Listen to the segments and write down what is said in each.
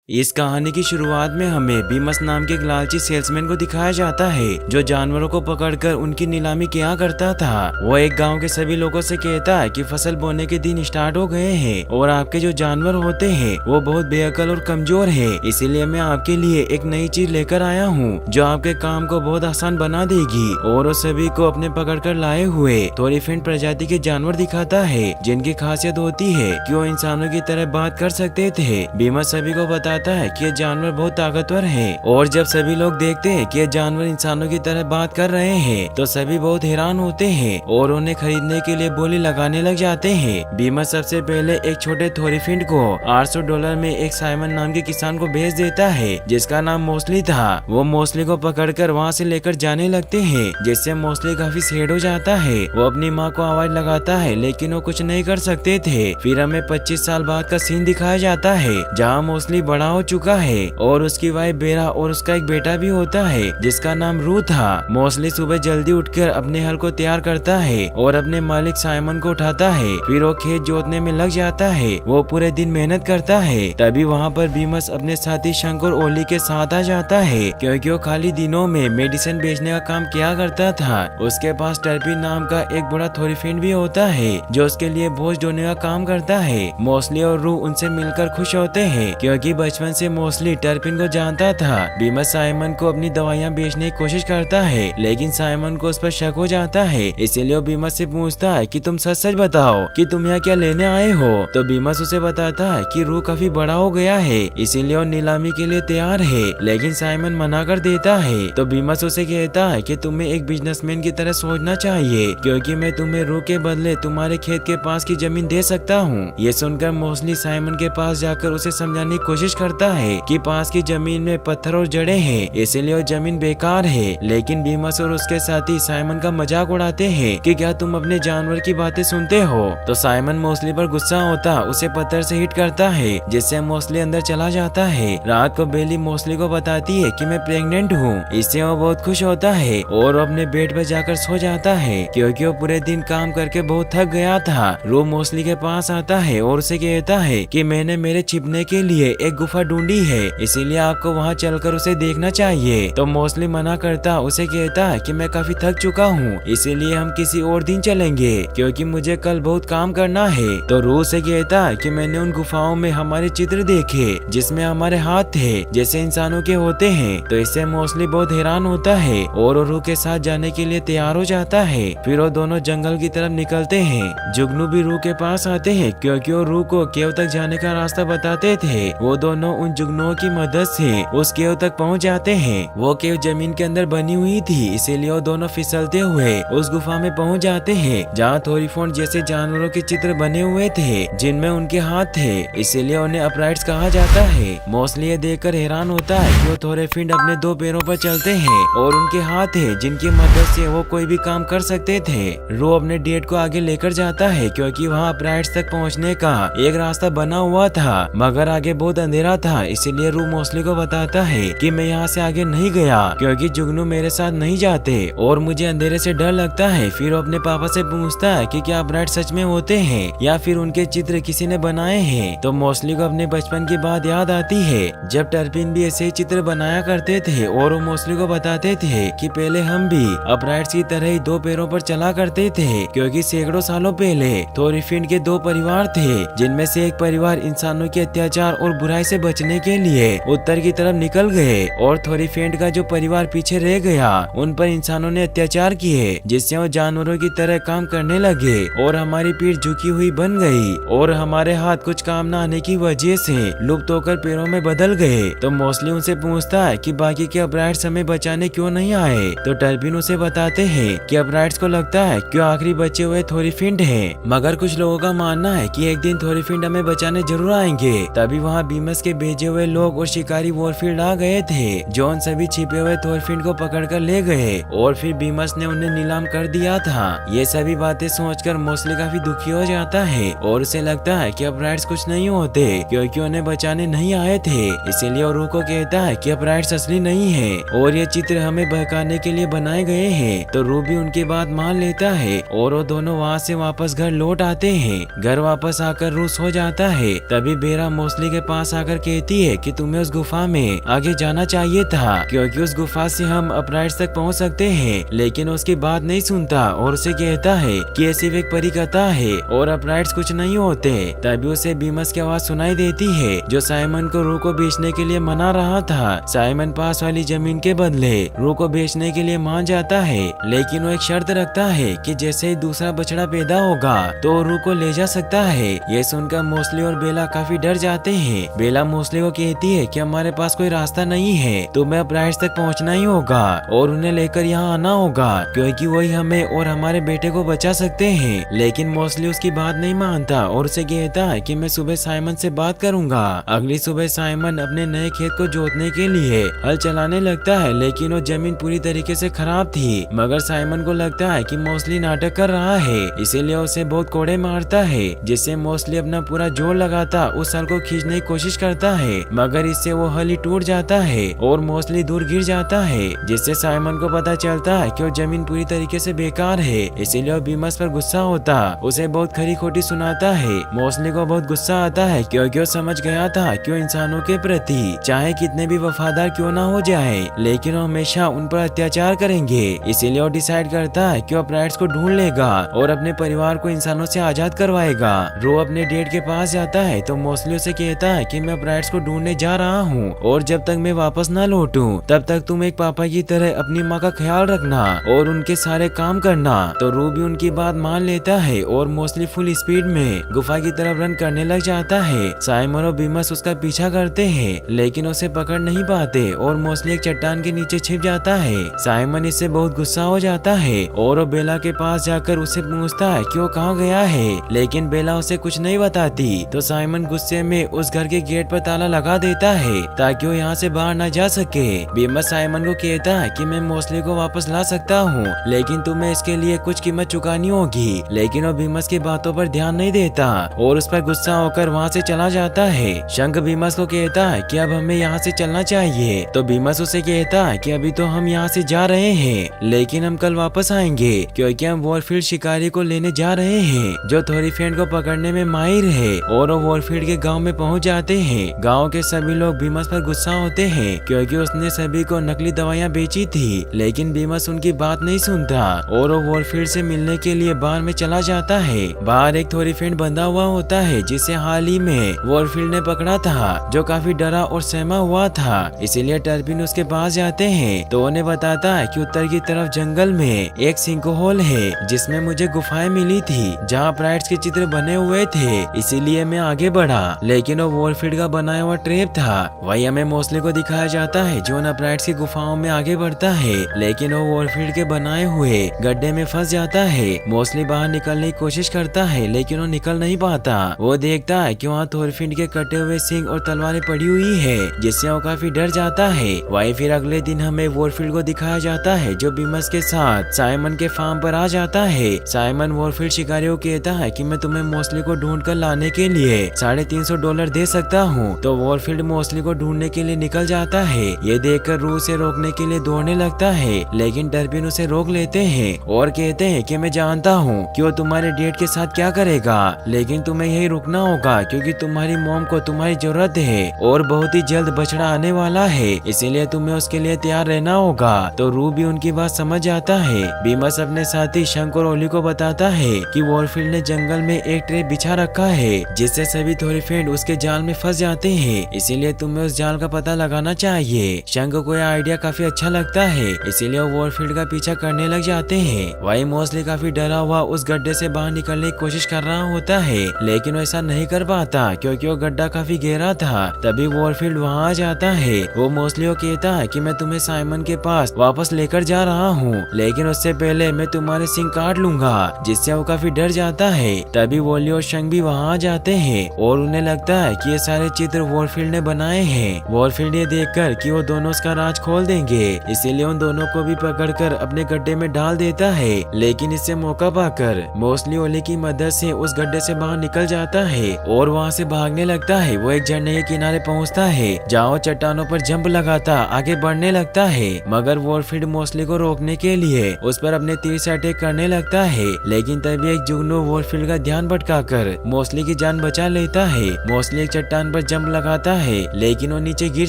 इस कहानी की शुरुआत में हमें बीमस नाम के एक लालची सेल्समैन को दिखाया जाता है जो जानवरों को पकड़कर उनकी नीलामी किया करता था। वो एक गांव के सभी लोगों से कहता है कि फसल बोने के दिन स्टार्ट हो गए हैं और आपके जो जानवर होते हैं वो बहुत बेअकल और कमजोर है, इसीलिए मैं आपके लिए एक नई चीज लेकर आया हूँ जो आपके काम को बहुत आसान बना देगी। और वो सभी को अपने पकड़ कर लाए हुए थोरीफिंड प्रजाति के जानवर दिखाता है जिनकी खासियत होती है कि वो इंसानों की तरह बात कर सकते थे। बीमस सभी को बताता है कि ये जानवर बहुत ताकतवर है और जब सभी लोग देखते हैं कि ये जानवर इंसानों की तरह बात कर रहे हैं तो सभी बहुत हैरान होते हैं और उन्हें खरीदने के लिए बोली लगाने लग जाते हैं। बीमस सबसे पहले एक छोटे थोरीफिंड को $800 में एक साइमन नाम के किसान को भेज देता है जिसका नाम मोस्टली था। वो मोस्टली को पकड़कर वहाँ से लेकर जाने लगते हैं जिससे मोस्टली काफी सैड हो जाता है। वो अपनी माँ को आवाज लगाता है लेकिन वो कुछ नहीं कर सकते थे। फिर हमें 25 साल बाद का सीन दिखाया जाता है जहाँ मोस्टली बड़ा हो चुका है और उसकी वाइफ बेरा और उसका एक बेटा भी होता है जिसका नाम रू था। मोस्टली सुबह जल्दी उठकर अपने हल को तैयार करता है और अपने मालिक साइमन को उठाता है। फिर वो खेत जोतने में लग जाता है। वो पूरे दिन मेहनत करता है। तभी वहाँ पर बीमस अपने साथी शंक और ओली के साथ आ जाता है क्योंकि वो खाली दिनों में मेडिसिन बेचने का काम किया करता था। उसके पास टर्पिन नाम का एक बड़ा थोरीफिंड भी होता है जो उसके लिए बोझ ढोने का काम करता है। मोस्टली और रू उनसे मिलकर खुश होते हैं क्योंकि बचपन से मोस्टली टर्पिन को जानता था। बीमस साइमन को अपनी दवाइयाँ बेचने की कोशिश करता है लेकिन साइमन को उस पर शक हो जाता है, इसीलिए वो बीमस से पूछता है कि तुम सच सच बताओ कि तुम यहाँ क्या लेने आए हो। तो बीमस उसे बताता है कि रू काफी बड़ा हो गया है इसीलिए वो नीलामी के लिए तैयार है, लेकिन साइमन मना कर देता है। तो बीमस उसे कहता है कि तुम्हें एक बिजनेसमैन की तरह सोचना चाहिए क्योंकि मैं तुम्हें रू के बदले तुम्हारे खेत के पास की जमीन दे सकता हूँ। ये सुनकर मोस्टली साइमन के पास जाकर उसे समझाने की कोशिश करता है कि पास की जमीन में पत्थर और जड़े हैं इसलिए वो जमीन बेकार है, लेकिन बीमस और उसके साथी साइमन का मजाक उड़ाते हैं कि क्या तुम अपने जानवर की बातें सुनते हो। तो साइमन मोस्टली पर गुस्सा होता उसे पत्थर से हिट करता है जिससे मोस्टली अंदर चला जाता है। रात को बेली मोस्टली को बताती है कि मैं प्रेग्नेंट हूँ, इससे वो बहुत खुश होता है और वो अपने बेड पर जाकर सो जाता है क्योंकि वो पूरे दिन काम करके बहुत थक गया था। रो मोस्टली के पास आता है और उसे कहता है कि मैंने मेरे छिपने के लिए एक गुफा ढूंढी है इसीलिए आपको वहाँ चलकर उसे देखना चाहिए। तो मोस्टली मना करता उसे कहता है कि मैं काफी थक चुका हूँ इसीलिए हम किसी और दिन चलेंगे क्योंकि मुझे कल बहुत काम करना है। तो रू से कहता है कि मैंने उन गुफाओं में हमारे चित्र देखे जिसमें हमारे हाथ थे जैसे इंसानों के होते हैं। तो इससे मोस्टली बहुत हैरान होता है और रू के साथ जाने के लिए तैयार हो जाता है। फिर वो दोनों जंगल की तरफ निकलते हैं। जुगनू भी रू के पास आते हैं क्योंकि वो रू को केव तक जाने का रास्ता बताते थे। वो दोनों उन जुगनुओं की मदद से उस केव तक पहुंच जाते हैं। वो केव जमीन के अंदर बनी हुई थी इसीलिए वो दोनों फिसलते हुए उस गुफा में पहुंच जाते हैं जहाँ थोरीफोन जैसे जानवरों के चित्र बने हुए थे जिनमें उनके हाथ थे, इसीलिए उन्हें अपराइट्स कहा जाता है। मोस्टली ये देखकर हैरान होता है कि वो थोरीफिंड अपने दो पैरों पर चलते हैं और उनके हाथ है जिनकी मदद से वो कोई भी काम कर सकते थे। रो अपने डेट को आगे लेकर जाता है क्योंकि वहाँ अपराइट्स तक पहुँचने का एक रास्ता बना हुआ था मगर आगे बहुत अंधेरा था, इसीलिए रू मोस्टली को बताता है कि मैं यहाँ से आगे नहीं गया क्योंकि जुगनू मेरे साथ नहीं जाते और मुझे अंधेरे से डर लगता है। फिर वो अपने पापा से पूछता है कि क्या अपराइट सच में होते हैं या फिर उनके चित्र किसी ने बनाए हैं। तो मोस्टली को अपने बचपन की बात याद आती है जब टर्पिन भी ऐसे चित्र बनाया करते थे और वो मोस्टली को बताते थे कि पहले हम भी अपराइट्स की तरह ही दो पैरों पर चला करते थे क्योंकि सैकड़ों सालों पहले थोरीफिंड के दो परिवार थे जिनमें से एक परिवार इंसानों के अत्याचार और बुराई से बचने के लिए उत्तर की तरफ निकल गए और थोरीफिंड का जो परिवार पीछे रह गया उन पर इंसानों ने अत्याचार किए जिससे वो जानवरों की तरह काम करने लगे और हमारी पीठ झुकी हुई बन गई और हमारे हाथ कुछ काम न आने की वजह से लुप्त होकर पैरों में बदल गए। तो मोस्टली उनसे पूछता है कि बाकी के अपराइट्स हमें बचाने क्यों नहीं आए। तो टर्पिन उसे बताते हैं कि अपराइट्स को लगता है कि आखिरी बचे हुए थोरीफिंड हैं, मगर कुछ लोगों का मानना है कि एक दिन थोरीफिंड हमें बचाने जरूर आएंगे। तभी वहाँ बीमस के भेजे हुए लोग और शिकारी वॉरफील्ड आ गए थे जो उन सभी छिपे हुए थोरफिंड को पकड़कर ले गए और फिर बीमस ने उन्हें नीलाम कर दिया था। ये सभी बातें सोचकर मोस्टली काफी दुखी हो जाता है और उसे लगता है कि अपराइट्स कुछ नहीं होते क्योंकि उन्हें बचाने नहीं आए थे, इसीलिए वो रू को कहता है कि अपराइट्स असली नहीं है और ये चित्र हमें बहकाने के लिए बनाए गए हैं। तो रू भी उनकी बात मान लेता है और वो दोनों वहाँ से वापस घर लौट आते हैं। घर वापस आकर रू सो जाता है। तभी बेरा मोस्टली के पास आकर देखकर कहती है कि तुम्हें उस गुफा में आगे जाना चाहिए था, क्योंकि उस गुफा से हम अपराइट्स तक पहुंच सकते हैं। लेकिन उसकी बात नहीं सुनता और उसे कहता है कि ये सिर्फ एक परी कथा है और अपराइट्स कुछ नहीं होते। तभी उसे बीमस की आवाज सुनाई देती है, जो साइमन को रूह को बेचने के लिए मना रहा था। साइमन पास वाली जमीन के बदले रूह को बेचने के लिए मान जाता है, लेकिन वो एक शर्त रखता है कि जैसे ही दूसरा बछड़ा पैदा होगा तो रूह को ले जा सकता है। ये सुनकर मोस्टली और बेला काफी डर जाते हैं। बेला मोस्टली को कहती है कि हमारे पास कोई रास्ता नहीं है, तुम्हें अपराइट्स तक पहुंचना ही होगा और उन्हें लेकर यहाँ आना होगा, क्योंकि वही हमें और हमारे बेटे को बचा सकते हैं। लेकिन मोस्टली उसकी बात नहीं मानता और उसे कहता है कि मैं सुबह साइमन से बात करूंगा। अगली सुबह साइमन अपने नए खेत को जोतने के लिए हल चलाने लगता है, लेकिन वो जमीन पूरी तरीके से खराब थी। मगर साइमन को लगता है कि मोस्टली नाटक कर रहा है, इसीलिए उसे बहुत कोड़े मारता है, जिससे मोस्टली अपना पूरा जोर लगाता उस हल को खींचने की कोशिश करता है। मगर इससे वो हल ही टूट जाता है और मोस्टली दूर गिर जाता है, जिससे साइमन को पता चलता है कि वो जमीन पूरी तरीके से बेकार है। इसीलिए वो बीमस पर गुस्सा होता उसे बहुत खरी खोटी सुनाता है। मोस्टली को बहुत गुस्सा आता है, क्योंकि वो समझ गया था कि वो इंसानों के प्रति चाहे कितने भी वफादार क्यों ना हो जाए, लेकिन वो हमेशा उन पर अत्याचार करेंगे। इसीलिए वो डिसाइड करता है कि वो अपराइट्स को ढूंढ लेगा और अपने परिवार को इंसानों से आजाद करवाएगा। रो अपने डेड के पास जाता है तो मोस्टली उसे कहता है कि मैं अपराइट्स को ढूंढने जा रहा हूँ और जब तक मैं वापस ना लौटूं तब तक तुम एक पापा की तरह अपनी माँ का ख्याल रखना और उनके सारे काम करना। तो रू भी उनकी बात मान लेता है और मोस्टली फुल स्पीड में गुफा की तरफ रन करने लग जाता है। साइमन और बीमस उसका पीछा करते हैं, लेकिन उसे पकड़ नहीं पाते और मोस्टली एक चट्टान के नीचे छिप जाता है। साइमन इससे बहुत गुस्सा हो जाता है और वो बेला के पास जाकर उसे पूछता है कि वो कहाँ गया है, लेकिन बेला उसे कुछ नहीं बताती। तो साइमन गुस्से में उस घर के गेट पर ताला लगा देता है ताकि वो यहाँ से बाहर न जा सके। बीमस साइमन को कहता है कि मैं मोस्टली को वापस ला सकता हूँ, लेकिन तुम्हें इसके लिए कुछ कीमत चुकानी होगी। लेकिन वो बीमस की बातों पर ध्यान नहीं देता और उस पर गुस्सा होकर वहाँ से चला जाता है। शंख बीमस को कहता है कि अब हमें यहाँ से चलना चाहिए। तो बीमस उसे कहता है कि अभी तो हम यहाँ से जा रहे हैं, लेकिन हम कल वापस आएंगे, क्योंकि हम वॉरफील्ड शिकारी को लेने जा रहे हैं जो थोरीफेंड को पकड़ने में माहिर है। और वो वॉरफील्ड के गांव में पहुंच जाते हैं। गांव के सभी लोग बीमस पर गुस्सा होते हैं, क्योंकि उसने सभी को नकली दवाइयां बेची थी। लेकिन बीमस उनकी बात नहीं सुनता और वो वॉरफील्ड से मिलने के लिए बार में चला जाता है। बाहर एक थोरीफेंड बंधा हुआ होता है, जिसे हाल ही में वॉरफील्ड ने पकड़ा था, जो काफी डरा और सहमा हुआ था। इसीलिए टर्पिन उसके पास जाते हैं तो उन्हें बताता है कि उत्तर की तरफ जंगल में एक सिंकहोल है, जिसमें मुझे गुफाएं मिली थी जहाँ प्राइड्स के चित्र बने हुए थे, इसीलिए मैं आगे बढ़ा। लेकिन वो वॉरफील्ड का बनाया हुआ ट्रैप था। वही हमें मोस्टली को दिखाया जाता है जो न प्राइड्स की गुफाओं में आगे बढ़ता है, लेकिन वो वॉरफील्ड के बनाए हुए गड्ढे में फंस जाता है। मोस्टली बाहर निकलने की कोशिश करता है, लेकिन वो निकल नहीं पाता। वो देखता है कि वहाँ थोरफिंड के कटे हुए सिंग और तलवारें पड़ी हुई है, जिससे वो काफी डर जाता है। वही फिर अगले दिन हमें वॉरफील्ड को दिखाया जाता है जो बीमस के साथ साइमन के फार्म पर आ जाता है। साइमन वॉरफील्ड शिकारियों को कहता है कि मैं तुम्हें मोस्टली को ढूंढ कर लाने के लिए $350 दे सकता हूँ। तो वॉरफील्ड मोस्टली को ढूंढने के लिए निकल जाता है। ये देखकर रू उसे रोकने के लिए दौड़ने लगता है, लेकिन टर्पिन उसे रोक लेते हैं और कहते हैं कि मैं जानता हूँ कि वो तुम्हारे डेट के साथ क्या करेगा, लेकिन तुम्हें यही रुकना होगा क्योंकि तुम्हारी मॉम को तुम्हारी जरूरत है और बहुत ही जल्द बछड़ा आने वाला है, इसीलिए तुम्हें उसके लिए तैयार रहना होगा। तो रू भी उनकी बात समझ जाता है। बीमस अपने साथी शंक और ओली को बताता है कि वॉरफील्ड ने जंगल में एक ट्रैप बिछा रखा है, जिससे सभी थोरीफेंड उसके जाल में फंस जाते हैं, इसीलिए तुम्हें उस जाल का पता लगाना चाहिए। शंक को यह आइडिया काफी अच्छा लगता है, इसीलिए वो वॉरफील्ड का पीछा करने लग जाते हैं। वही मोस्टली काफी डरा हुआ उस गड्ढे से बाहर निकलने की कोशिश कर रहा होता है, लेकिन वो ऐसा नहीं कर पाता क्योंकि वो गड्ढा काफी गहरा था। तभी वॉरफील्ड वहाँ आ जाता है। वो मोस्टली को कहता है कि मैं तुम्हें साइमन के पास वापस लेकर जा रहा हूँ, लेकिन उससे पहले मैं तुम्हारे सिंग काट लूंगा, जिससे वो काफी डर जाता है। तभी वोली और शंग भी वहाँ आ जाते हैं और उन्हें लगता है कि ये सारे चित्र वॉरफील्ड ने बनाए हैं। वॉरफील्ड ये देखकर कि वो दोनों उसका राज खोल देंगे, इसीलिए उन दोनों को भी पकड़कर अपने गड्ढे में डाल देता है। लेकिन इससे मौका पाकर मोस्टली ओली की मदद से उस गड्ढे से बाहर निकल जाता है और वहाँ से भागने लगता है। वो एक झरने के किनारे पहुँचता है जहाँ वो चट्टानों पर जंप लगाता आगे बढ़ने लगता है, मगर वॉरफील्ड मोस्टली को रोकने के लिए उस पर अपने तीर से अटैक करने लगता है। लेकिन तभी एक जुगनू वॉरफील्ड का ध्यान भटकाकर मोस्टली की जान बचा लेता है। मोस्टली एक चट्टान पर पर जंप लगाता है, लेकिन वो नीचे गिर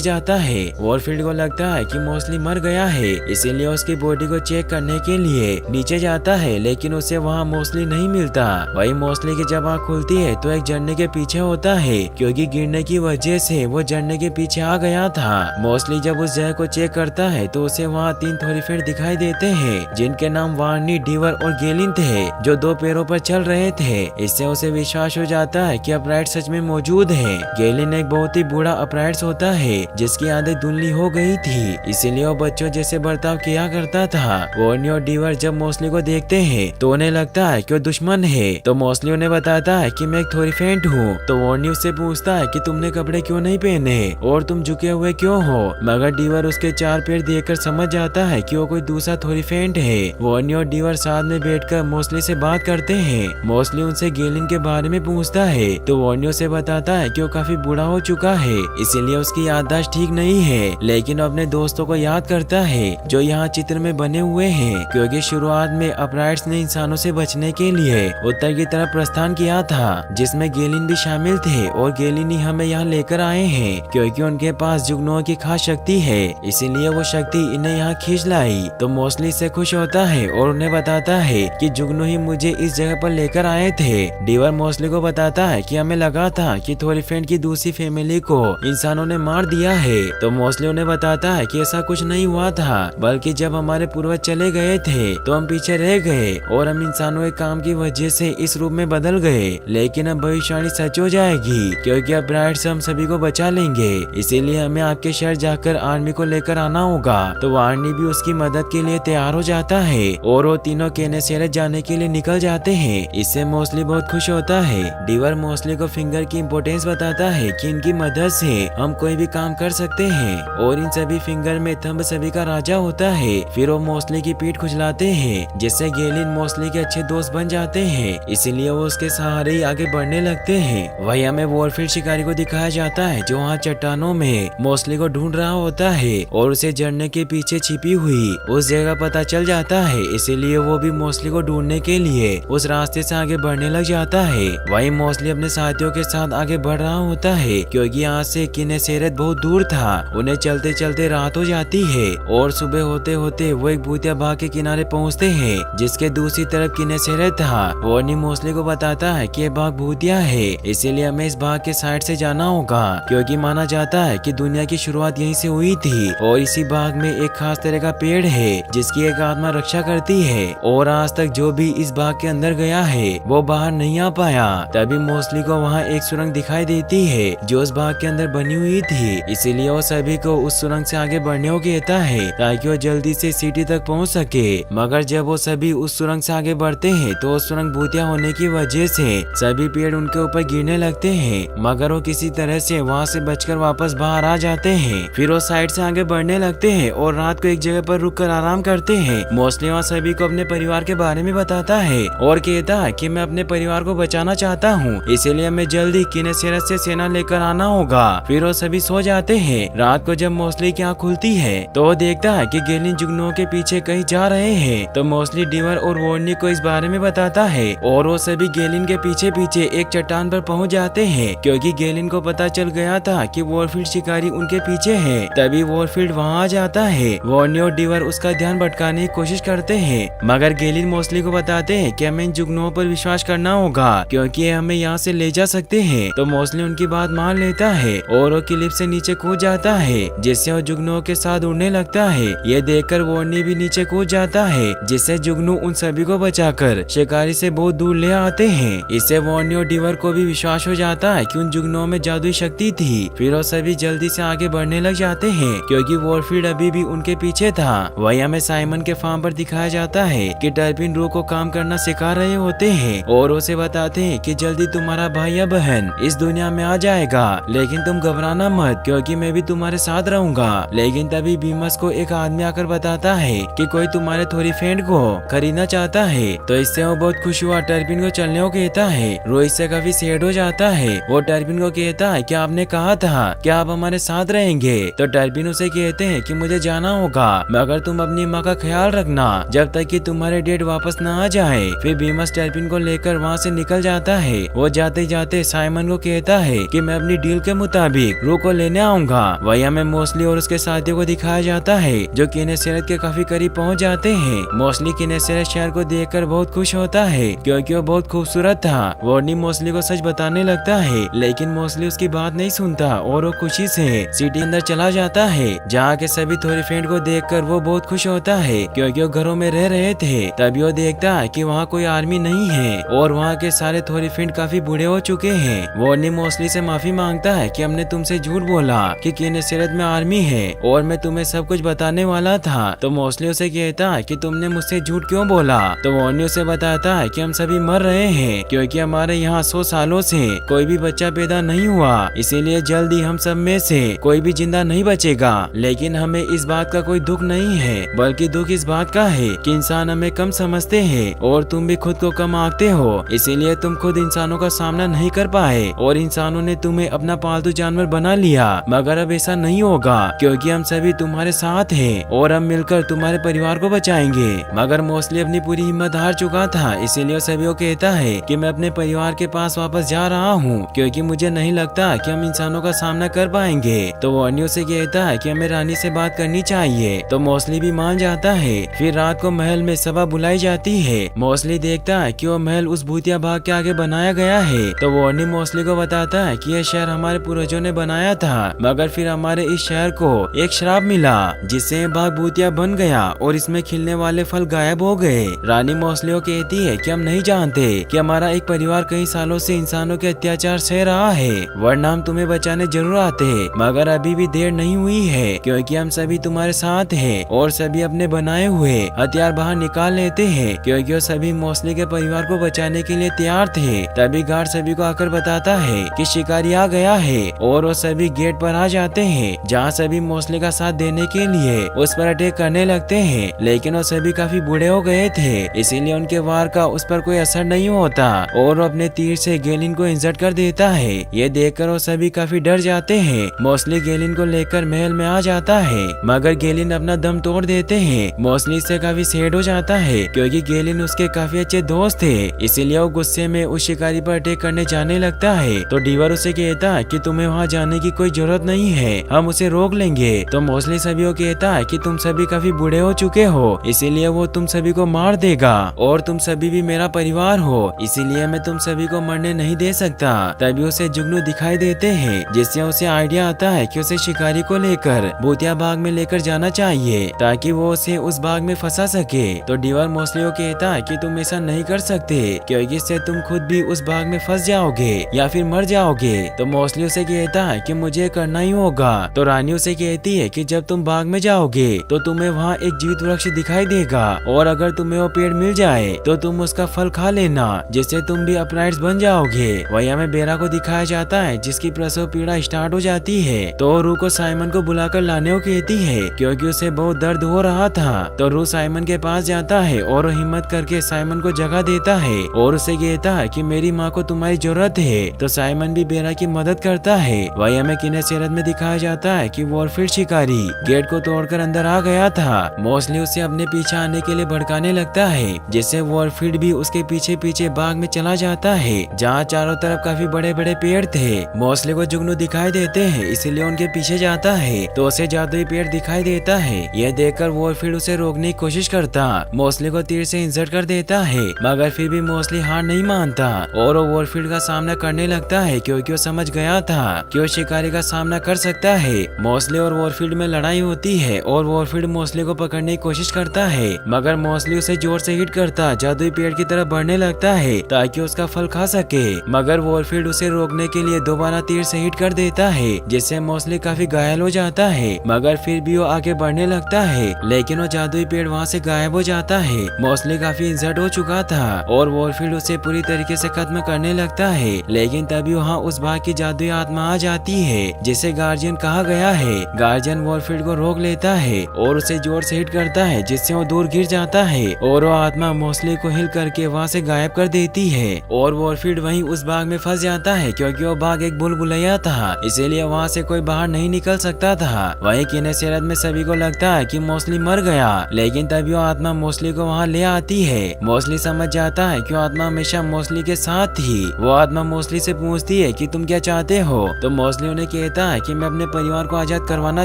जाता है। वॉरफील्ड को लगता है कि मोस्टली मर गया है, इसीलिए उसकी बॉडी को चेक करने के लिए नीचे जाता है, लेकिन उसे वहाँ मोस्टली नहीं मिलता। वही मोस्टली की जब आँख खुलती है तो एक झरने के पीछे होता है, क्योंकि गिरने की वजह से वो झरने के पीछे आ गया था। मोस्टली जब उस जगह को चेक करता है तो उसे वहाँ 3 थोरीफेंट दिखाई देते हैं, जिनके नाम वार्नी, डीवर और गेलिन थे, जो 2 पैरों पर चल रहे थे। इससे उसे विश्वास हो जाता है कि अपराइट सच में मौजूद है। गेलिन एक बहुत ही बूढ़ा अपराइट होता है, जिसकी आंखें धुंधली हो गई थी, इसीलिए वो बच्चों जैसे बर्ताव किया करता था। वार्नी और डीवर जब मोस्टली को देखते हैं तो उन्हें लगता है कि वो दुश्मन है, तो मोस्टली उन्हें बताता है कि मैं एक थोरीफेंट हूँ। तो वार्नी उससे पूछता है कि तुमने कपड़े क्यों नहीं पहने और तुम झुके हुए क्यों हो, मगर डीवर उसके 4 पैर देखकर समझ जाता है कि वो कोई दूसरा थोरीफेंट है। वार्नी और डीवर साथ में बैठकर मोस्टली से बात करते हैं। मोस्टली उनसे गेलिन के बारे में पूछता है, तो वार्नी उसे बताता है कि वो काफी बूढ़ा हो चुका है, इसीलिए उसकी याददाश्त ठीक नहीं है, लेकिन वो अपने दोस्तों को याद करता है जो यहाँ चित्र में बने हुए हैं, क्योंकि शुरुआत में अपराइट्स ने इंसानों से बचने के लिए उत्तर की तरफ प्रस्थान किया था, जिसमें गेलिन भी शामिल थे, और गेलिन ही हमें यहाँ लेकर आए हैं, क्योंकि उनके पास जुगनुओं की खास शक्ति है, इसीलिए वो शक्ति इन्हें यहाँ खींच लाई। तो मोस्टली से खुश होता है और उन्हें बताता है कि जुगनू ही मुझे इस जगह पर लेकर आए थे। डीवर मोस्टली को बताता है कि हमें लगा था कि थोरीफेंट की दूसरी फैमिली को इंसानों ने मार दिया है। तो मोस्टली उन्हें बताता है कि ऐसा कुछ नहीं हुआ था, बल्कि जब हमारे पूर्वज चले गए थे तो हम पीछे रह गए और हम इंसानों के काम की वजह से इस रूप में बदल गए, लेकिन अब भविष्यवाणी सच हो जाएगी, क्योंकि अब ब्राइट्स हम सभी को बचा लेंगे, इसीलिए हमें आपके शहर जाकर आर्मी को लेकर आना होगा। तो वार्नी भी उसकी मदद के लिए तैयार हो जाता है और वो तीनों केनेसेरेस जाने के लिए निकल जाते हैं। इससे मोस्टली बहुत खुश होता है। डीवर मोस्टली को फिंगर की इम्पोर्टेंस बताता है कि इनकी मदद से हम कोई भी काम कर सकते हैं, और इन सभी फिंगर में थंब सभी का राजा होता है। फिर वो मोस्टली की पीठ खुजलाते हैं, जिससे गेलिन मोस्टली के अच्छे दोस्त बन जाते हैं, इसीलिए वो उसके सहारे ही आगे बढ़ने लगते हैं। वही हमें वॉरफील्ड शिकारी को दिखाया जाता है, जो वहाँ चट्टानों में मोस्टली को ढूंढ रहा होता है, और उसे झरने के पीछे छिपी हुई उस जगह पता चल जाता है, इसीलिए वो भी मोस्टली को ढूंढने के लिए उस रास्ते से आगे बढ़ने लग जाता है। वही मोस्टली अपने साथियों के साथ आगे बढ़ रहा होता है, क्योंकि यहाँ से केनेसेरेस बहुत दूर था। उन्हें चलते चलते रात हो जाती है और सुबह होते होते वो एक भूतिया बाग के किनारे पहुँचते हैं, जिसके दूसरी तरफ केनेसेरेस था। वार्नी मोस्टली को बताता है कि ये बाग भूतिया है, इसीलिए हमें इस बाग के साइड से जाना होगा, क्योंकि माना जाता है कि दुनिया की शुरुआत यहीं से हुई थी, और इसी बाग में एक खास तरह का पेड़ है जिसकी एक आत्मा रक्षा करती है, और आज तक जो भी इस बाग के अंदर गया है वो बाहर नहीं आ पाया। तभी मोस्टली को वहाँ एक सुरंग दिखाई देती है जो उस बाग के अंदर बनी हुई थी, इसीलिए वो सभी को उस सुरंग से आगे बढ़ने को कहता है ताकि वो जल्दी से सिटी तक पहुँच सके। मगर जब वो सभी उस सुरंग से आगे बढ़ते हैं तो उस सुरंग भूतिया होने की वजह से सभी पेड़ उनके ऊपर गिरने लगते हैं, मगर वो किसी तरह से वहाँ से बचकर वापस बाहर आ जाते हैं। फिर वो साइड से आगे बढ़ने लगते हैं और रात को एक जगह पर रुककर आराम करते हैं। मोस्टली वहाँ सभी को अपने परिवार के बारे में बताता है और कहता है कि मैं अपने परिवार को बचाना चाहता हूँ, इसीलिए हमें जल्दी केनेसेरेस से सेना लेकर आना होगा। फिर वो सभी सो जाते हैं। रात को जब मोस्टली की आँख खुलती है तो वो देखता है कि गेलिन जुगनुओं के पीछे कहीं जा रहे हैं, तो मोस्टली डीवर और वार्नी को इस बारे में बताता है, और वो सभी गेलिन के पीछे पीछे एक चट्टान पर पहुंच जाते हैं, क्योंकि गेलिन को पता चल गया था कि वॉरफील्ड शिकारी उनके पीछे है। तभी वॉरफील्ड वहां आ जाता है। वार्नी और डीवर उसका ध्यान भटकाने की कोशिश करते हैं, मगर गेलिन मोस्टली को बताते हैं कि हमें इन जुगनुओं पर विश्वास करना होगा, क्योंकि ये हमें यहाँ से ले जा सकते हैं। तो मोस्टली उनकी बात मान लेता है और वो क्लिफ से नीचे कूद जाता है, जिससे वो जुगनुओं के साथ उड़ने लगता है। ये देखकर वार्नी भी नीचे कूद जाता है, जिससे जुगनू उन सभी को बचाकर शिकारी से बहुत दूर ले आते हैं। इससे वार्नी और डीवर को भी विश्वास हो जाता है कि उन जुगनुओं में जादुई शक्ति थी। फिर वो सभी जल्दी से आगे बढ़ने लग जाते हैं, क्योंकि वॉरफील्ड अभी भी उनके पीछे था। वही हमें साइमन के फार्म पर दिखाया जाता है कि टर्पिन रू को काम करना सिखा रहे होते हैं, और उसे बताते हैं कि जल्दी तुम्हारा भाई या बहन इस दुनिया में आ जाएगा, लेकिन तुम घबराना मत, क्योंकि मैं भी तुम्हारे साथ रहूंगा। लेकिन तभी बीमस को एक आदमी आकर बताता है कि कोई तुम्हारे थोरीफेंट को खरीदना चाहता है। तो इससे वो बहुत खुश हुआ टर्पिन को चलने को कहता है। रोहित से काफी सैड हो जाता है। वो टर्पिन को कहता है कि आपने कहा था कि आप हमारे साथ रहेंगे। तो टर्पिन उसे कहते हैं कि मुझे जाना होगा, मगर तुम अपनी माँ का ख्याल रखना जब तक कि तुम्हारे डेड वापस न आ जाए। फिर बीमस टर्पिन को लेकर वहाँ से निकल जाता है। वो जाते जाते साइमन को कहता है कि कि मैं अपनी डील के मुताबिक रू को लेने आऊंगा। वही हमें मोस्टली और उसके साथियों को दिखाया जाता है जो किनेसेरेत के काफी करीब पहुंच जाते हैं। मोस्टली किनेसेरेत शहर को देखकर बहुत खुश होता है क्योंकि वो बहुत खूबसूरत था। वार्नी मोस्टली को सच बताने लगता है लेकिन मोस्टली उसकी बात नहीं सुनता और वो खुशी से सिटी अंदर चला जाता है जहाँ के सभी थोरीफेंट को देखकर वो बहुत खुश होता है क्योंकि वो घरों में रह रहे थे। तभी वो देखता है कि वहाँ कोई आर्मी नहीं है और वहाँ के सारे थोरीफेंट काफी बूढ़े हो चुके हैं। वार्नी मोस्टली से माफी मांगता है कि हमने तुमसे झूठ बोला कि किनेसेरेत में आर्मी है और मैं तुम्हें सब कुछ बताने वाला था। तो मोस्टली उसे कहता है कि तुमने मुझसे झूठ क्यों बोला। तो वार्नी उसे बताता है कि हम सभी मर रहे हैं क्योंकि हमारे यहाँ 100 सालों से कोई भी बच्चा पैदा नहीं हुआ, इसीलिए जल्दी हम सब में से कोई भी जिंदा नहीं बचेगा। लेकिन हमें इस बात का कोई दुख नहीं है बल्कि दुख इस बात का है कि इंसान हमें कम समझते हैं और तुम भी खुद को कम आंकते हो, इसीलिए तुम खुद इंसानों का सामना नहीं कर पाए और इंसानों ने तुम्हें अपना पालतू जानवर बना लिया। मगर अब ऐसा नहीं होगा क्योंकि हम सभी तुम्हारे साथ हैं और हम मिलकर तुम्हारे परिवार को बचाएंगे। मगर मोस्टली अपनी पूरी हिम्मत हार चुका था, इसीलिए सभी को कहता है कि मैं अपने परिवार के पास वापस जा रहा हूँ क्योंकि मुझे नहीं लगता कि हम इंसानों का सामना कर पाएंगे। तो वार्नी उसे कहता है कि हमें रानी से बात करनी चाहिए। तो मोस्टली भी मान जाता है। फिर रात को महल में सभा बुलाई जाती है। मोस्टली देखता है कि वो महल उस भूतिया बाग के आगे बनाया गया है। तो वार्नी मोस्टली को बताता है कि यह शहर हमारे पूर्वजों ने बनाया था मगर फिर हमारे इस शहर को एक श्राप मिला जिससे बाग भूतिया बन गया और इसमें खिलने वाले फल गायब हो गए। रानी मोस्टली को कहती है कि हम नहीं जानते कि हमारा एक परिवार कई सालों से इंसानों के अत्याचार सह रहा है, वरना हम तुम्हें बचाने जरूर आते मगर अभी भी देर नहीं हुई है क्योंकि हम सभी तुम्हारे साथ हैं और सभी अपने बनाए हुए हथियार बाहर निकाल लेते हैं क्योंकि वो सभी मोस्टली के परिवार को बचाने के लिए तैयार थे। तभी गार्ड सभी को आकर बताता है कि शिकारी आ गया है और वो सभी गेट पर आ जाते हैं जहाँ सभी मोस्टली का साथ देने के लिए उस पर अटैक करने लगते हैं। लेकिन वो सभी काफी बूढ़े हो गए थे इसीलिए उनके वार का उस पर कोई असर नहीं होता और वो अपने तीर से गेलिन को इंजर्ड कर देता है। ये देखकर वो सभी काफी डर जाते हैं। मोस्टली गेलिन को लेकर महल में आ जाता है मगर गेलिन अपना दम तोड़ देते हैं। मोस्टली इससे काफी सैड हो जाता है क्योंकि गेलिन उसके काफी अच्छे दोस्त थे, इसीलिए वो गुस्से में उस शिकारी पर अटैक करने जाने लगता है। तो डीवर उसे कहता है कि तुम्हें वहाँ जाने की कोई जरूरत नहीं है, हम उसे रोक लेंगे। तो मोस्टली सभी को कहता है कि तुम सभी काफी बूढ़े हो चुके हो, इसीलिए वो तुम सभी को मार देगा और तुम सभी भी मेरा परिवार हो, इसीलिए मैं तुम सभी को मरने नहीं दे सकता। तभी उसे जुगनू दिखाई देते हैं जिससे उसे आइडिया आता है कि उसे शिकारी को लेकर भूतिया बाग में लेकर जाना चाहिए ताकि वो उसे उस बाग में फंसा सके। तो डीवर मोस्टली को कहता है कि तुम ऐसा नहीं कर सकते क्योंकि इससे तुम खुद भी उस बाग में फंस जाओगे या फिर मर जाओगे। तो मोस्टली उसे कहता है कि मुझे करना ही होगा। तो रानी उसे कहती है कि जब तुम बाग में जाओगे तो तुम्हें वहाँ एक जीवित वृक्ष दिखाई देगा और अगर तुम्हें वो पेड़ मिल जाए तो तुम उसका फल खा लेना जिससे तुम भी अपराइट्स बन जाओगे। वही हमें बेरा को दिखाया जाता है जिसकी प्रसव पीड़ा स्टार्ट हो जाती है। तो रू को साइमन को बुलाकर लाने को कहती है क्योंकि उसे बहुत दर्द हो रहा था। तो रू साइमन के पास जाता है और वो हिम्मत करके साइमन को जगह देता है और उसे कहता है कि मेरी माँ को तुम्हारी जरूरत है। तो साइमन भी बेरा की मदद करता है। वही हमें किनेसेरेत में दिखाया जाता है कि वॉरफील्ड शिकारी गेट को तोड़कर अंदर आ गया था। मोस्टली उसे अपने पीछे आने के लिए भड़काने लगता है जिससे वॉरफील्ड भी उसके पीछे पीछे बाग में चला जाता है जहाँ चारों तरफ काफी बड़े बड़े पेड़ थे। मोस्टली को जुगनू दिखाई देते हैं इसीलिए उनके पीछे जाता है तो उसे जादुई पेड़ दिखाई देता है। यह देखकर वॉरफील्ड उसे रोकने की कोशिश करता, मोस्टली को तीर से इंजर्ड कर देता है मगर फिर भी मोस्टली हार नहीं मानता और वो वॉरफील्ड का सामना करने लगता है क्योंकि वो समझ गया था कि वो शिकारी का सामना कर सकता है। मोस्टली और वॉरफील्ड में लड़ाई होती है और वॉरफील्ड मोस्टली को पकड़ने की कोशिश करता है मगर मोस्टली उसे जोर से हिट करता जादुई पेड़ की तरफ बढ़ने लगता है ताकि उसका फल खा सके मगर वॉरफील्ड उसे रोकने के लिए दोबारा तीर से हिट कर देता है जिससे मोस्टली काफी घायल हो जाता है मगर फिर भी वो आगे बढ़ने लगता है लेकिन वो जादुई पेड़ वहाँ से गायब हो जाता है। मोस्टली काफी इंजर्ड हो चुका था और वॉरफील्ड उसे पूरी तरीके से खत्म करने लगता है लेकिन तभी वहाँ उस बाग की जादुई आत्मा आ जाती है जिसे गार्जियन कहा गया है। गार्जियन वॉरफील्ड को रोक लेता है और उसे जोर से हिट करता है जिससे वो दूर गिर जाता है और वो आत्मा मोस्टली को हिल करके वहाँ से गायब कर देती है और वॉरफील्ड वहीं उस बाग में फंस जाता है क्योंकि वो बाग एक भूलभुलैया था इसीलिए वहाँ से कोई बाहर नहीं निकल सकता था। वहीं किनेसेरेत में सभी को लगता है कि मोस्टली मर गया लेकिन तभी वो आत्मा मोस्टली को वहाँ ले आती है। मोस्टली समझ जाता है कि वो आत्मा हमेशा मोस्टली के साथ थी। वो आत्मा मोस्टली से पूछती है कि तुम क्या चाहते हो? तो मोस्टली उन्हें कहता है कि मैं अपने परिवार को आजाद करवाना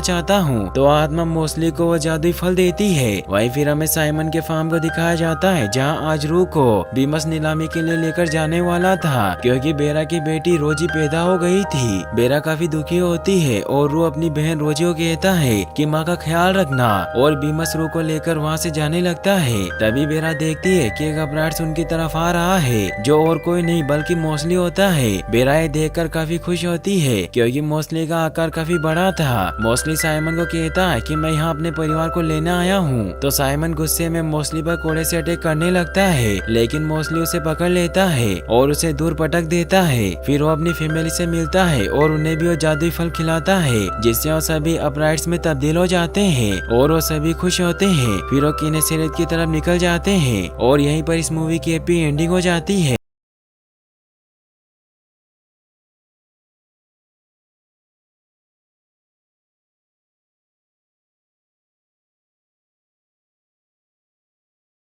चाहता हूँ। तो आत्मा मोस्टली को वो जादुई फल देती है। वहीं फिर हमें साइमन के फार्म को दिखाया जाता है जहाँ आज रू को बीमस नीलामी के लिए लेकर जाने वाला था, क्योंकि बेरा की बेटी रोजी पैदा हो गई थी। बेरा काफी दुखी होती है और रू अपनी बहन रोजी को कहता है कि माँ का ख्याल रखना, और बीमस रू को लेकर वहाँ से जाने लगता है। तभी बेरा देखती है कि एक अपराध उनकी तरफ आ रहा है, जो और कोई नहीं बल्कि मोस्टली होता है। बेरा ये देखकर काफी खुश होती है क्योंकि मोस्टली का आकार काफी बड़ा था। मोस्टली साइमन को कहता है कि मैं यहाँ अपने परिवार को लेने आया हूँ। तो साइमन गुस्से में मोस्टली पर कोड़े से अटैक करने लगता है, लेकिन मोस्टली उसे पकड़ लेता है और उसे दूर पटक देता है। फिर वो अपनी फैमिली से मिलता है और उन्हें भी वो जादुई फल खिलाता है, जिससे वो सभी अपराइट्स में तब्दील हो जाते हैं और वो सभी खुश होते हैं। फिर वो किनेसेरेत की तरफ निकल जाते हैं और यहीं पर इस मूवी की हैप्पी एंडिंग हो जाती है।